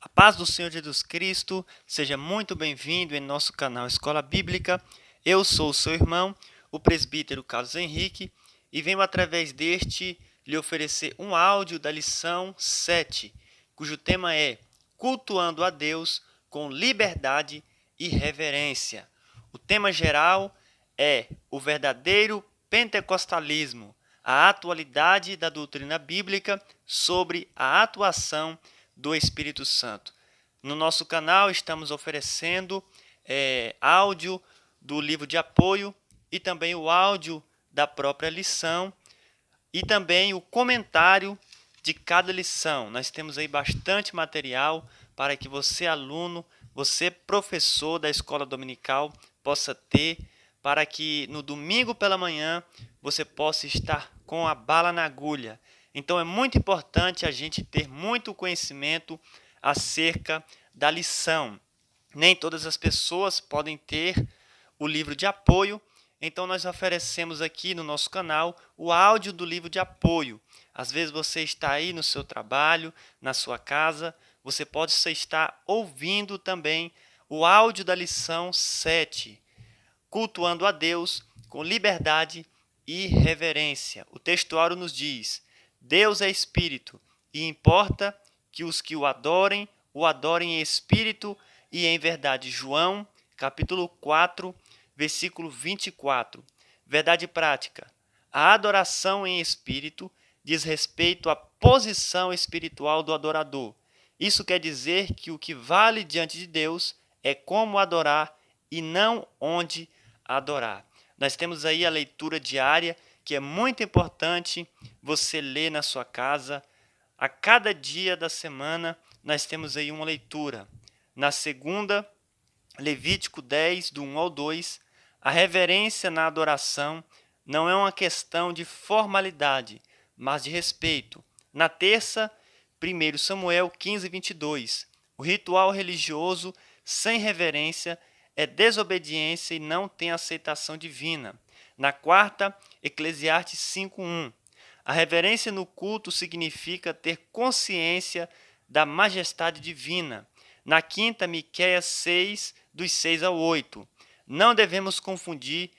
A paz do Senhor Jesus Cristo, seja muito bem-vindo em nosso canal Escola Bíblica. Eu sou o seu irmão, o presbítero Carlos Henrique, e venho através deste lhe oferecer um áudio da lição 7, cujo tema é Cultuando a Deus com liberdade e reverência. O tema geral é o verdadeiro pentecostalismo, a atualidade da doutrina bíblica sobre a atuação do Espírito Santo. No nosso canal estamos oferecendo áudio do livro de apoio e também o áudio da própria lição e também o comentário de cada lição. Nós temos aí bastante material para que você, aluno, você, professor da escola dominical, possa ter, para que no domingo pela manhã você possa estar com a bala na agulha. Então é muito importante a gente ter muito conhecimento acerca da lição. Nem todas as pessoas podem ter o livro de apoio, então nós oferecemos aqui no nosso canal o áudio do livro de apoio. Às vezes você está aí no seu trabalho, na sua casa, você pode estar ouvindo também o áudio da lição 7, Cultuando a Deus com liberdade e reverência. O textuário nos diz: Deus é espírito, e importa que os que o adorem em espírito e em verdade. João, capítulo 4, versículo 24. Verdade prática. A adoração em espírito diz respeito à posição espiritual do adorador. Isso quer dizer que o que vale diante de Deus é como adorar e não onde adorar. Nós temos aí a leitura diária, que é muito importante você ler na sua casa. A cada dia da semana nós temos aí uma leitura. Na segunda, Levítico 10, do 1 ao 2, a reverência na adoração não é uma questão de formalidade, mas de respeito. Na terça, 1 Samuel 15, 22, o ritual religioso sem reverência é desobediência e não tem aceitação divina. Na quarta, Eclesiastes 5:1. A reverência no culto significa ter consciência da majestade divina. Na quinta, Miqueias 6, dos 6 ao 8. Não devemos confundir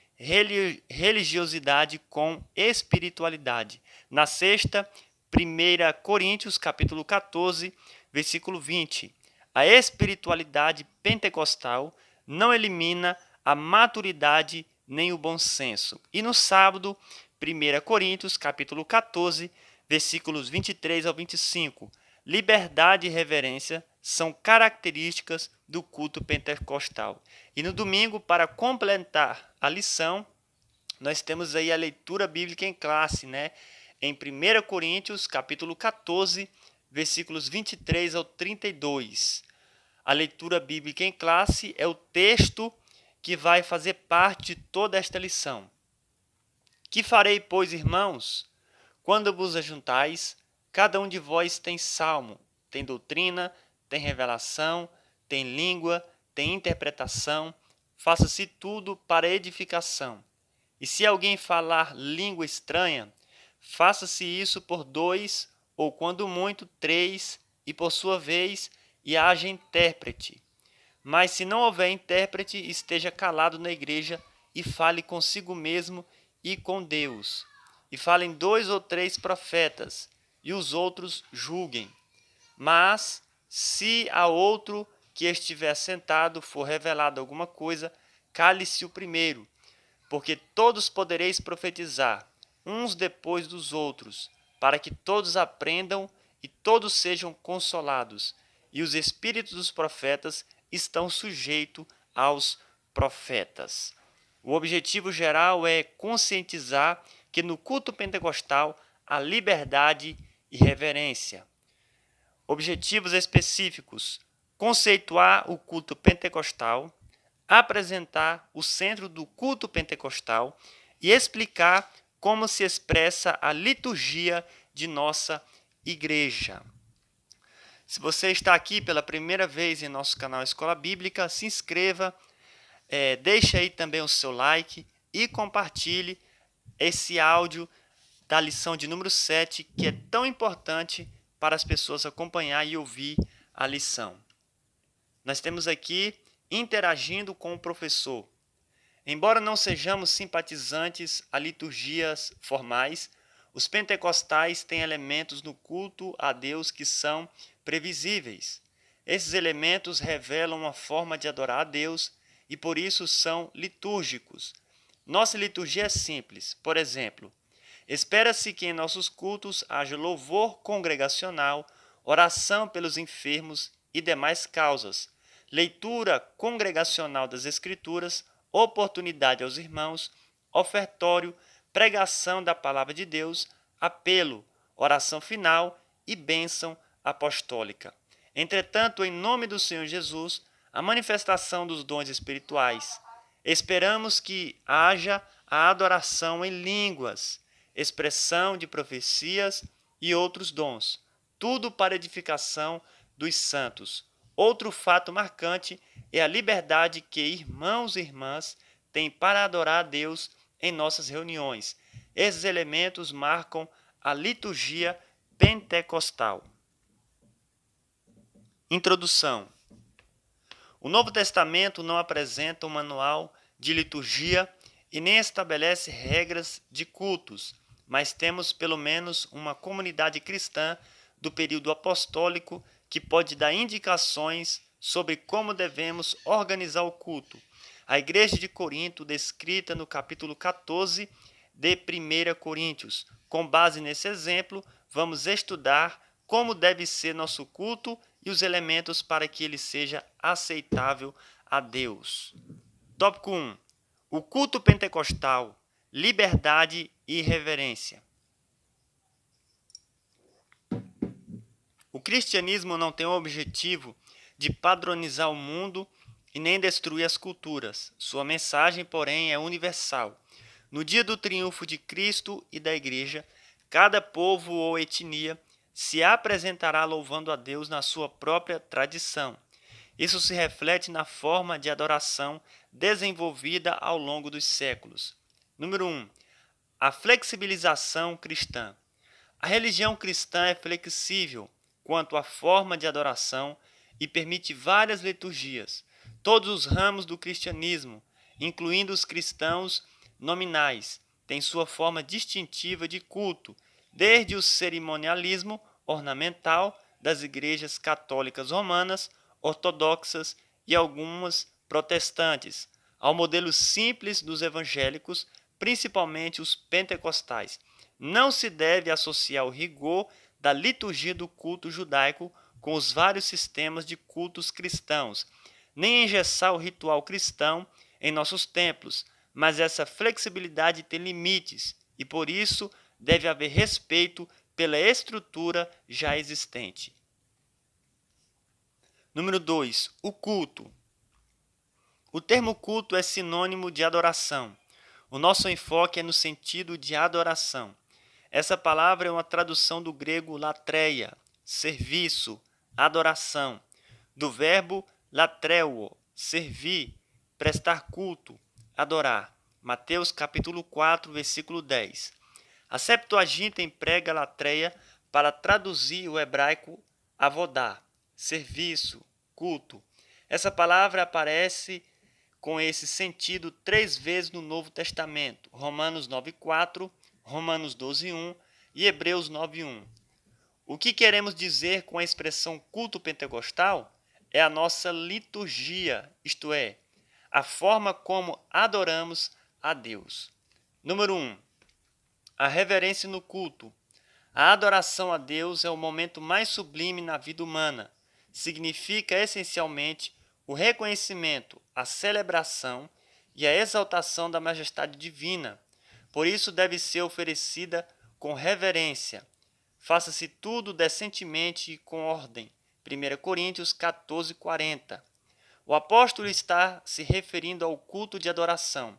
religiosidade com espiritualidade. Na sexta, 1 Coríntios capítulo 14, versículo 20. A espiritualidade pentecostal não elimina a maturidade nem o bom senso. E no sábado, 1 Coríntios, capítulo 14, versículos 23 ao 25. Liberdade e reverência são características do culto pentecostal. E no domingo, para completar a lição, nós temos aí a leitura bíblica em classe, né? Em 1 Coríntios, capítulo 14, versículos 23 ao 32. A leitura bíblica em classe é o texto que vai fazer parte de toda esta lição. Que farei, pois, irmãos, quando vos ajuntais? Cada um de vós tem salmo, tem doutrina, tem revelação, tem língua, tem interpretação. Faça-se tudo para edificação. E se alguém falar língua estranha, faça-se isso por 2, ou quando muito, 3, e por sua vez, e haja intérprete. Mas se não houver intérprete, esteja calado na igreja e fale consigo mesmo e com Deus. E falem 2 ou 3 profetas, e os outros julguem. Mas, se a outro que estiver sentado for revelado alguma coisa, cale-se o primeiro, porque todos podereis profetizar, uns depois dos outros, para que todos aprendam e todos sejam consolados. E os espíritos dos profetas estão sujeitos aos profetas. O objetivo geral é conscientizar que no culto pentecostal há liberdade e reverência. Objetivos específicos: conceituar o culto pentecostal, apresentar o centro do culto pentecostal e explicar como se expressa a liturgia de nossa igreja. Se você está aqui pela primeira vez em nosso canal Escola Bíblica, se inscreva, deixe aí também o seu like e compartilhe esse áudio da lição de número 7, que é tão importante para as pessoas acompanhar e ouvir a lição. Nós temos aqui interagindo com o professor. Embora não sejamos simpatizantes a liturgias formais, os pentecostais têm elementos no culto a Deus que são previsíveis. Esses elementos revelam uma forma de adorar a Deus e por isso são litúrgicos. Nossa liturgia é simples. Por exemplo, espera-se que em nossos cultos haja louvor congregacional, oração pelos enfermos e demais causas, leitura congregacional das Escrituras, oportunidade aos irmãos, ofertório, pregação da palavra de Deus, apelo, oração final e bênção apostólica. Entretanto, em nome do Senhor Jesus, a manifestação dos dons espirituais. Esperamos que haja a adoração em línguas, expressão de profecias e outros dons, tudo para edificação dos santos. Outro fato marcante é a liberdade que irmãos e irmãs têm para adorar a Deus em nossas reuniões. Esses elementos marcam a liturgia pentecostal. Introdução. O Novo Testamento não apresenta um manual de liturgia e nem estabelece regras de cultos, mas temos pelo menos uma comunidade cristã do período apostólico que pode dar indicações sobre como devemos organizar o culto. A igreja de Corinto, descrita no capítulo 14 de 1 Coríntios. Com base nesse exemplo, vamos estudar como deve ser nosso culto e os elementos para que ele seja aceitável a Deus. Tópico 1. O culto pentecostal, liberdade e reverência. O cristianismo não tem o objetivo de padronizar o mundo e nem destruir as culturas. Sua mensagem, porém, é universal. No dia do triunfo de Cristo e da Igreja, cada povo ou etnia se apresentará louvando a Deus na sua própria tradição. Isso se reflete na forma de adoração desenvolvida ao longo dos séculos. Número 1. A flexibilização cristã. A religião cristã é flexível quanto à forma de adoração e permite várias liturgias. Todos os ramos do cristianismo, incluindo os cristãos nominais, têm sua forma distintiva de culto, desde o cerimonialismo ornamental das igrejas católicas romanas, ortodoxas e algumas protestantes, ao modelo simples dos evangélicos, principalmente os pentecostais. Não se deve associar o rigor da liturgia do culto judaico com os vários sistemas de cultos cristãos, nem engessar o ritual cristão em nossos templos, mas essa flexibilidade tem limites e, por isso, deve haver respeito pela estrutura já existente. Número 2. O culto. O termo culto é sinônimo de adoração. O nosso enfoque é no sentido de adoração. Essa palavra é uma tradução do grego latreia, serviço, adoração, do verbo latreuo, servir, prestar culto, adorar. Mateus capítulo 4, versículo 10. A Septuaginta emprega latreia para traduzir o hebraico avodá, serviço, culto. Essa palavra aparece com esse sentido 3 vezes no Novo Testamento, Romanos 9,4, Romanos 12,1 e Hebreus 9,1. O que queremos dizer com a expressão culto pentecostal é a nossa liturgia, isto é, a forma como adoramos a Deus. Número 1. A reverência no culto. A adoração a Deus é o momento mais sublime na vida humana. Significa essencialmente o reconhecimento, a celebração e a exaltação da majestade divina. Por isso deve ser oferecida com reverência. Faça-se tudo decentemente e com ordem. 1 Coríntios 14:40. O apóstolo está se referindo ao culto de adoração.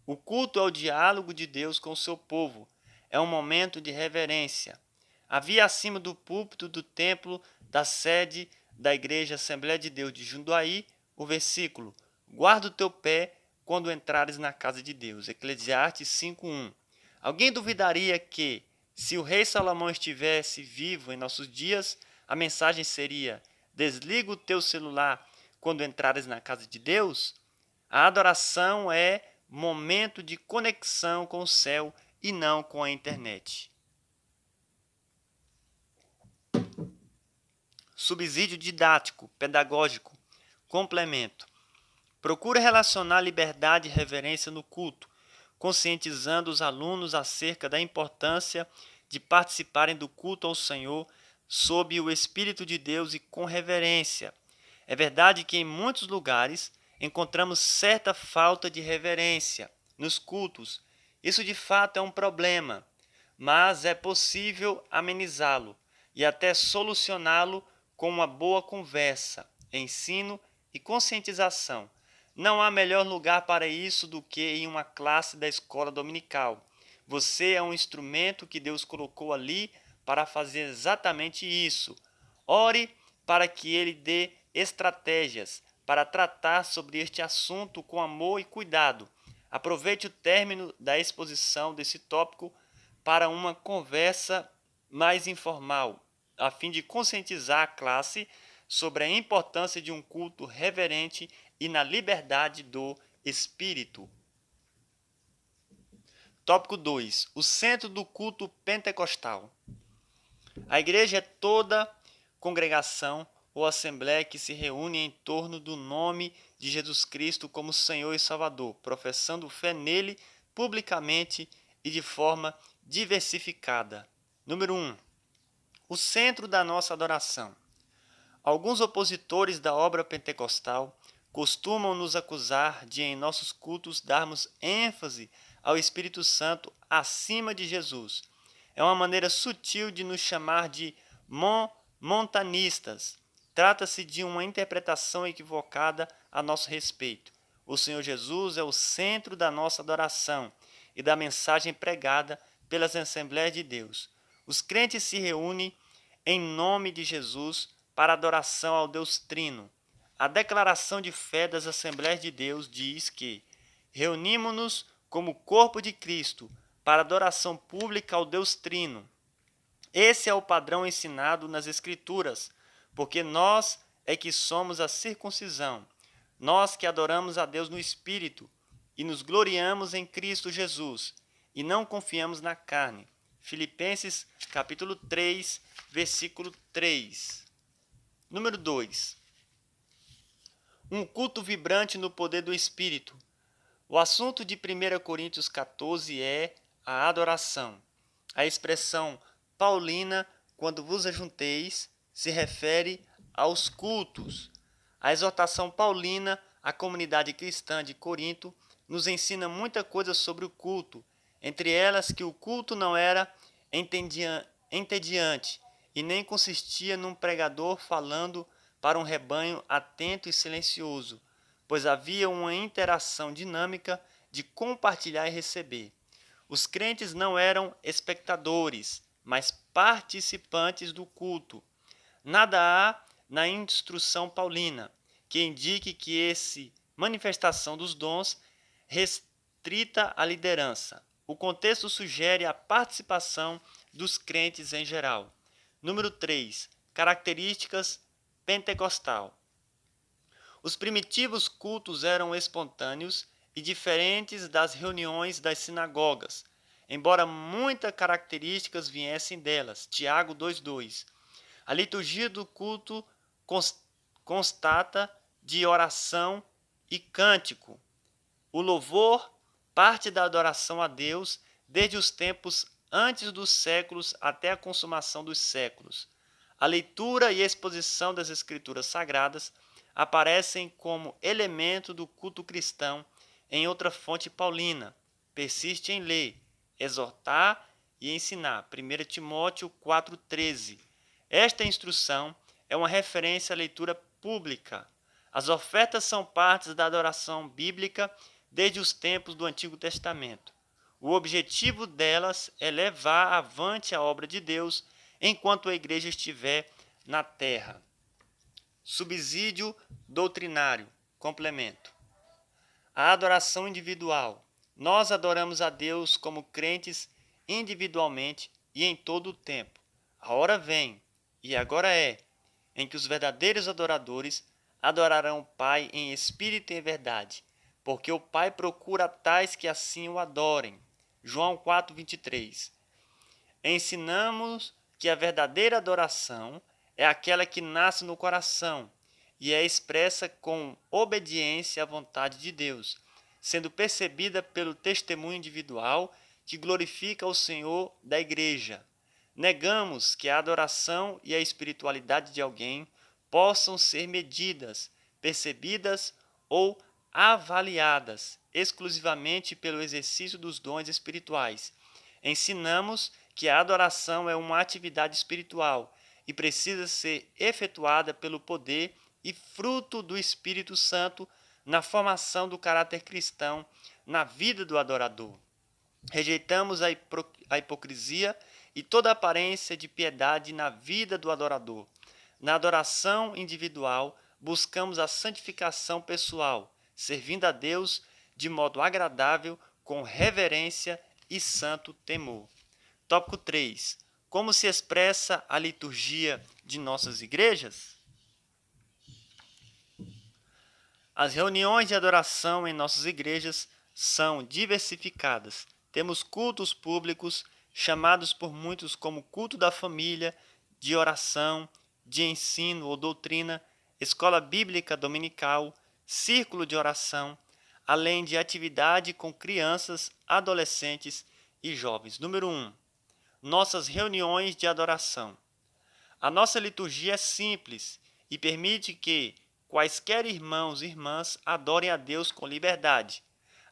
O culto é o diálogo de Deus com o seu povo. É um momento de reverência. Havia acima do púlpito do templo da sede da Igreja Assembleia de Deus de Jundiaí o versículo: guarda o teu pé quando entrares na casa de Deus. Eclesiastes 5:1. Alguém duvidaria que, se o rei Salomão estivesse vivo em nossos dias, a mensagem seria: desliga o teu celular quando entrares na casa de Deus? A adoração é momento de conexão com o céu e não com a internet. Subsídio didático, pedagógico, complemento. Procura relacionar liberdade e reverência no culto, conscientizando os alunos acerca da importância de participarem do culto ao Senhor sob o Espírito de Deus e com reverência. É verdade que em muitos lugares encontramos certa falta de reverência nos cultos. Isso de fato é um problema, mas é possível amenizá-lo e até solucioná-lo com uma boa conversa, ensino e conscientização. Não há melhor lugar para isso do que em uma classe da escola dominical. Você é um instrumento que Deus colocou ali para fazer exatamente isso. Ore para que Ele dê estratégias para tratar sobre este assunto com amor e cuidado. Aproveite o término da exposição desse tópico para uma conversa mais informal, a fim de conscientizar a classe sobre a importância de um culto reverente e na liberdade do espírito. Tópico 2. O centro do culto pentecostal. A igreja é toda congregação ou assembleia que se reúne em torno do nome de Jesus Cristo como Senhor e Salvador, professando fé nele publicamente e de forma diversificada. Número 1. O centro da nossa adoração. Alguns opositores da obra pentecostal costumam nos acusar de, em nossos cultos, darmos ênfase ao Espírito Santo acima de Jesus. É uma maneira sutil de nos chamar de montanistas. Trata-se de uma interpretação equivocada a nosso respeito. O Senhor Jesus é o centro da nossa adoração e da mensagem pregada pelas Assembleias de Deus. Os crentes se reúnem em nome de Jesus para adoração ao Deus Trino. A declaração de fé das Assembleias de Deus diz que reunimos-nos como corpo de Cristo para adoração pública ao Deus Trino. Esse é o padrão ensinado nas Escrituras, porque nós é que somos a circuncisão, nós que adoramos a Deus no Espírito e nos gloriamos em Cristo Jesus e não confiamos na carne. Filipenses capítulo 3, versículo 3. Número 2. Um culto vibrante no poder do Espírito. O assunto de 1 Coríntios 14 é a adoração. A expressão paulina, quando vos ajunteis, se refere aos cultos. A exortação paulina à comunidade cristã de Corinto nos ensina muita coisa sobre o culto, entre elas que o culto não era entediante e nem consistia num pregador falando para um rebanho atento e silencioso, pois havia uma interação dinâmica de compartilhar e receber. Os crentes não eram espectadores, mas participantes do culto. Nada há na instrução paulina que indique que essa manifestação dos dons restrita à liderança. O contexto sugere a participação dos crentes em geral. Número 3. Características pentecostal. Os primitivos cultos eram espontâneos e diferentes das reuniões das sinagogas, embora muitas características viessem delas. Tiago 2:2. A liturgia do culto constata de oração e cântico. O louvor parte da adoração a Deus desde os tempos antes dos séculos até a consumação dos séculos. A leitura e a exposição das Escrituras Sagradas aparecem como elemento do culto cristão em outra fonte paulina. Persiste em ler, exortar e ensinar. 1 Timóteo 4,13. Esta instrução é uma referência à leitura pública. As ofertas são partes da adoração bíblica desde os tempos do Antigo Testamento. O objetivo delas é levar avante a obra de Deus enquanto a igreja estiver na terra. Subsídio doutrinário. Complemento. A adoração individual. Nós adoramos a Deus como crentes individualmente e em todo o tempo. A hora vem, e agora é, em que os verdadeiros adoradores adorarão o Pai em espírito e em verdade, porque o Pai procura tais que assim o adorem. João 4:23. Ensinamos que a verdadeira adoração é aquela que nasce no coração e é expressa com obediência à vontade de Deus, sendo percebida pelo testemunho individual que glorifica o Senhor da Igreja. Negamos que a adoração e a espiritualidade de alguém possam ser medidas, percebidas ou avaliadas exclusivamente pelo exercício dos dons espirituais. Ensinamos que a adoração é uma atividade espiritual e precisa ser efetuada pelo poder e fruto do Espírito Santo na formação do caráter cristão na vida do adorador. Rejeitamos a hipocrisia e toda aparência de piedade na vida do adorador. Na adoração individual, buscamos a santificação pessoal, servindo a Deus de modo agradável, com reverência e santo temor. Tópico 3. Como se expressa a liturgia de nossas igrejas? As reuniões de adoração em nossas igrejas são diversificadas. Temos cultos públicos, chamados por muitos como culto da família, de oração, de ensino ou doutrina, escola bíblica dominical, círculo de oração, além de atividade com crianças, adolescentes e jovens. Número 1. Nossas reuniões de adoração. A nossa liturgia é simples e permite que quaisquer irmãos e irmãs adorem a Deus com liberdade.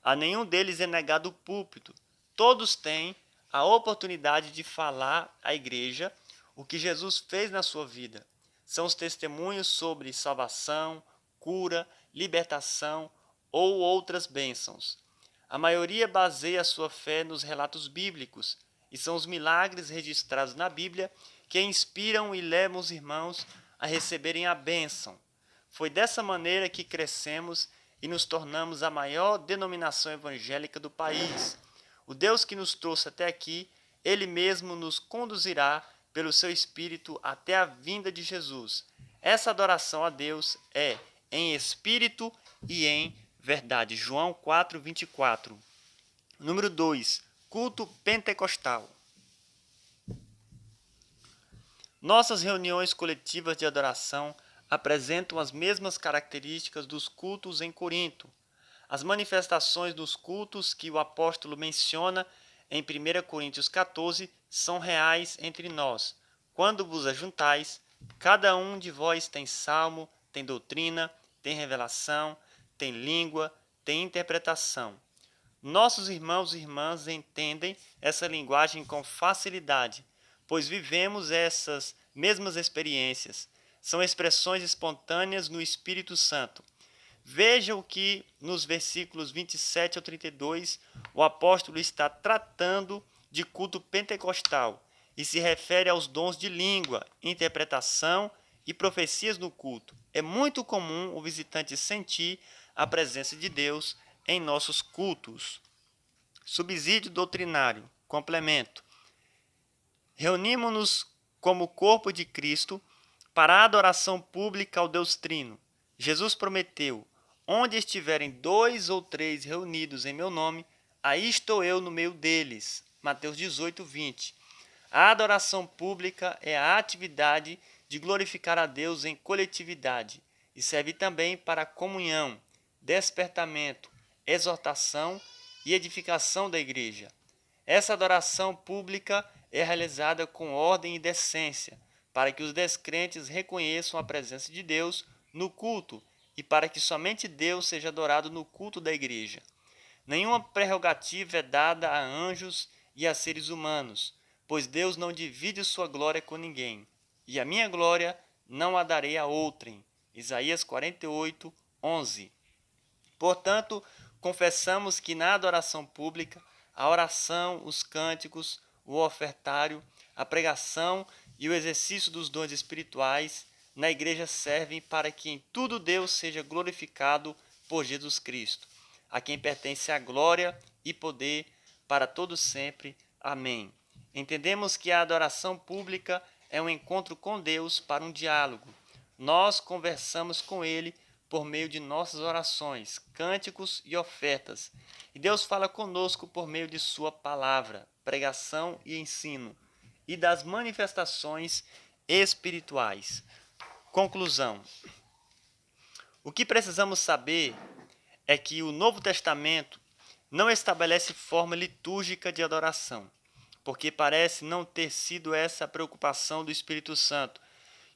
A nenhum deles é negado o púlpito. Todos têm a oportunidade de falar à igreja o que Jesus fez na sua vida. São os testemunhos sobre salvação, cura, libertação ou outras bênçãos. A maioria baseia a sua fé nos relatos bíblicos, e são os milagres registrados na Bíblia que inspiram e levam os irmãos a receberem a bênção. Foi dessa maneira que crescemos e nos tornamos a maior denominação evangélica do país. O Deus que nos trouxe até aqui, Ele mesmo nos conduzirá pelo seu Espírito até a vinda de Jesus. Essa adoração a Deus é em espírito e em verdade. João 4:24. Número 2. Culto pentecostal. Nossas reuniões coletivas de adoração apresentam as mesmas características dos cultos em Corinto. As manifestações dos cultos que o apóstolo menciona em 1 Coríntios 14 são reais entre nós. Quando vos ajuntais, cada um de vós tem salmo, tem doutrina, tem revelação, tem língua, tem interpretação. Nossos irmãos e irmãs entendem essa linguagem com facilidade, pois vivemos essas mesmas experiências. São expressões espontâneas no Espírito Santo. Veja o que nos versículos 27 ao 32 o apóstolo está tratando de culto pentecostal e se refere aos dons de língua, interpretação e profecias no culto. É muito comum o visitante sentir a presença de Deus em nossos cultos. Subsídio doutrinário. Complemento. Reunimos-nos como corpo de Cristo para a adoração pública ao Deus Trino. Jesus prometeu: onde estiverem 2 ou 3 reunidos em meu nome, aí estou eu no meio deles. Mateus 18:20. A adoração pública é a atividade de glorificar a Deus em coletividade e serve também para a comunhão, despertamento, exortação e edificação da igreja. Essa adoração pública é realizada com ordem e decência, para que os descrentes reconheçam a presença de Deus no culto e para que somente Deus seja adorado no culto da igreja. Nenhuma prerrogativa é dada a anjos e a seres humanos, pois Deus não divide sua glória com ninguém. E a minha glória não a darei a outrem. Isaías 48:11. Portanto, confessamos que na adoração pública, a oração, os cânticos, o ofertário, a pregação e o exercício dos dons espirituais na igreja servem para que em tudo Deus seja glorificado por Jesus Cristo, a quem pertence a glória e poder para todos sempre. Amém. Entendemos que a adoração pública é um encontro com Deus para um diálogo. nós conversamos com Ele por meio de nossas orações, cânticos e ofertas. E Deus fala conosco por meio de Sua palavra, pregação e ensino, e das manifestações espirituais. Conclusão: o que precisamos saber é que o Novo Testamento não estabelece forma litúrgica de adoração, porque parece não ter sido essa a preocupação do Espírito Santo,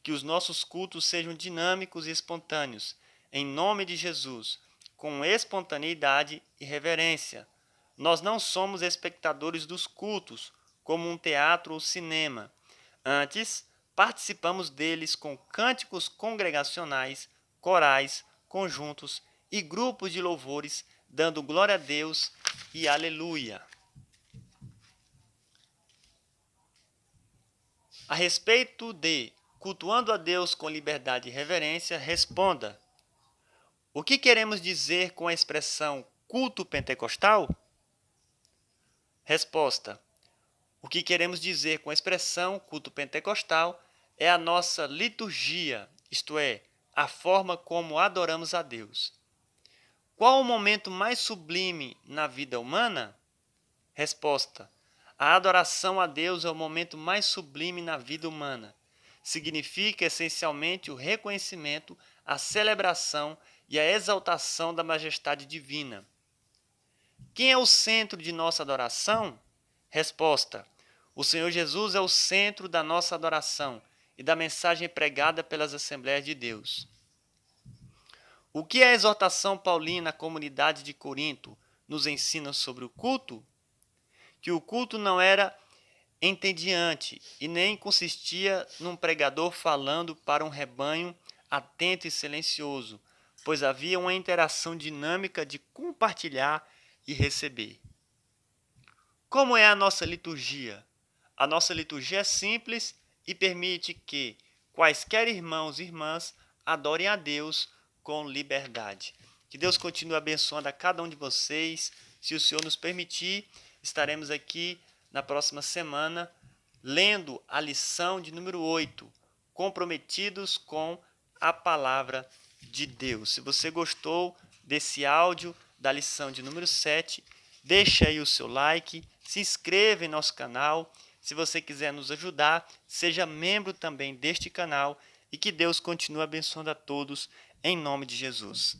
que os nossos cultos sejam dinâmicos e espontâneos, em nome de Jesus, com espontaneidade e reverência. Nós não somos espectadores dos cultos, como um teatro ou cinema. Antes, participamos deles com cânticos congregacionais, corais, conjuntos e grupos de louvores, dando glória a Deus e aleluia. A respeito de cultuando a Deus com liberdade e reverência, responda: o que queremos dizer com a expressão culto pentecostal? Resposta: o que queremos dizer com a expressão culto pentecostal é a nossa liturgia, isto é, a forma como adoramos a Deus. Qual o momento mais sublime na vida humana? Resposta: a adoração a Deus é o momento mais sublime na vida humana. Significa essencialmente o reconhecimento, a celebração e a exaltação da majestade divina. Quem é o centro de nossa adoração? Resposta: o Senhor Jesus é o centro da nossa adoração e da mensagem pregada pelas Assembleias de Deus. O que a exortação paulina à comunidade de Corinto nos ensina sobre o culto? Que o culto não era entediante e nem consistia num pregador falando para um rebanho atento e silencioso, pois havia uma interação dinâmica de compartilhar e receber. Como é a nossa liturgia? A nossa liturgia é simples e permite que quaisquer irmãos e irmãs adorem a Deus com liberdade. Que Deus continue abençoando a cada um de vocês. Se o Senhor nos permitir, estaremos aqui na próxima semana lendo a lição de número 8, comprometidos com a palavra de Deus. Se você gostou desse áudio da lição de número 7, deixa aí o seu like, se inscreva em nosso canal. Se você quiser nos ajudar, seja membro também deste canal e que Deus continue abençoando a todos em nome de Jesus.